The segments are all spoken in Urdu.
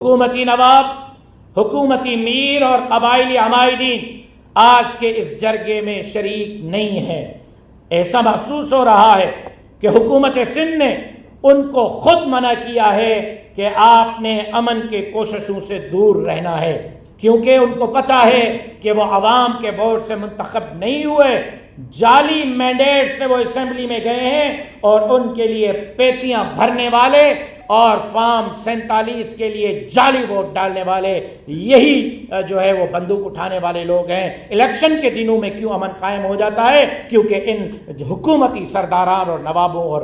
حکومتی نواب، حکومتی میر اور قبائلی عمائدین آج کے اس جرگے میں شریک نہیں ہیں۔ ایسا محسوس ہو رہا ہے کہ حکومت سندھ نے ان کو خود منع کیا ہے کہ آپ نے امن کے کوششوں سے دور رہنا ہے، کیونکہ ان کو پتہ ہے کہ وہ عوام کے ووٹ سے منتخب نہیں ہوئے، جعلی مینڈیٹ سے وہ اسمبلی میں گئے ہیں اور ان کے لیے پیتیاں بھرنے والے اور فارم 47 کے لیے جعلی ووٹ ڈالنے والے یہی جو ہے وہ بندوق اٹھانے والے لوگ ہیں۔ الیکشن کے دنوں میں کیوں امن قائم ہو جاتا ہے؟ کیونکہ ان حکومتی سرداران اور نوابوں اور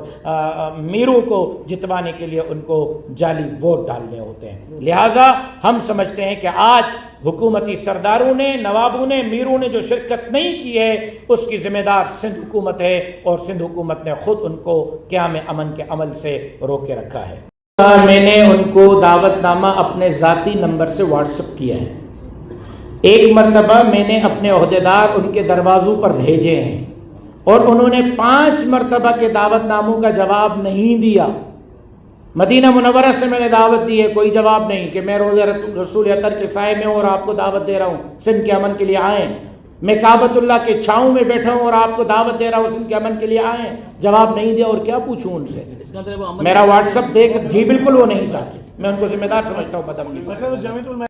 میروں کو جتوانے کے لیے ان کو جعلی ووٹ ڈالنے ہوتے ہیں۔ لہٰذا ہم سمجھتے ہیں کہ آج حکومتی سرداروں نے، نوابوں نے، میروں نے جو شرکت نہیں کی ہے اس کی ذمہ دار سندھ حکومت ہے، اور سندھ حکومت نے خود ان کو قیام امن کے عمل سے روکے رکھا ہے۔ میں نے ان کو دعوت نامہ اپنے ذاتی نمبر سے واٹس اپ کیا ہے۔ ایک مرتبہ میں نے اپنے عہدیدار ان کے دروازوں پر بھیجے ہیں اور انہوں نے 5 مرتبہ کے دعوت ناموں کا جواب نہیں دیا۔ مدینہ منورہ سے میں نے دعوت دی ہے، کوئی جواب نہیں کہ میں روضہ رسول اطہر کے سائے میں ہوں اور آپ کو دعوت دے رہا ہوں سندھ کے امن کے لیے آئیں۔ میں کعبۃ اللہ کے چھاؤں میں بیٹھا ہوں اور آپ کو دعوت دے رہا ہوں سندھ کے امن کے لیے آئیں، جواب نہیں دیا، اور کیا پوچھوں ان سے؟ میرا واٹس اپ دیکھ، جی بالکل وہ نہیں چاہتے، میں ان کو ذمہ دار سمجھتا ہوں بدعملی۔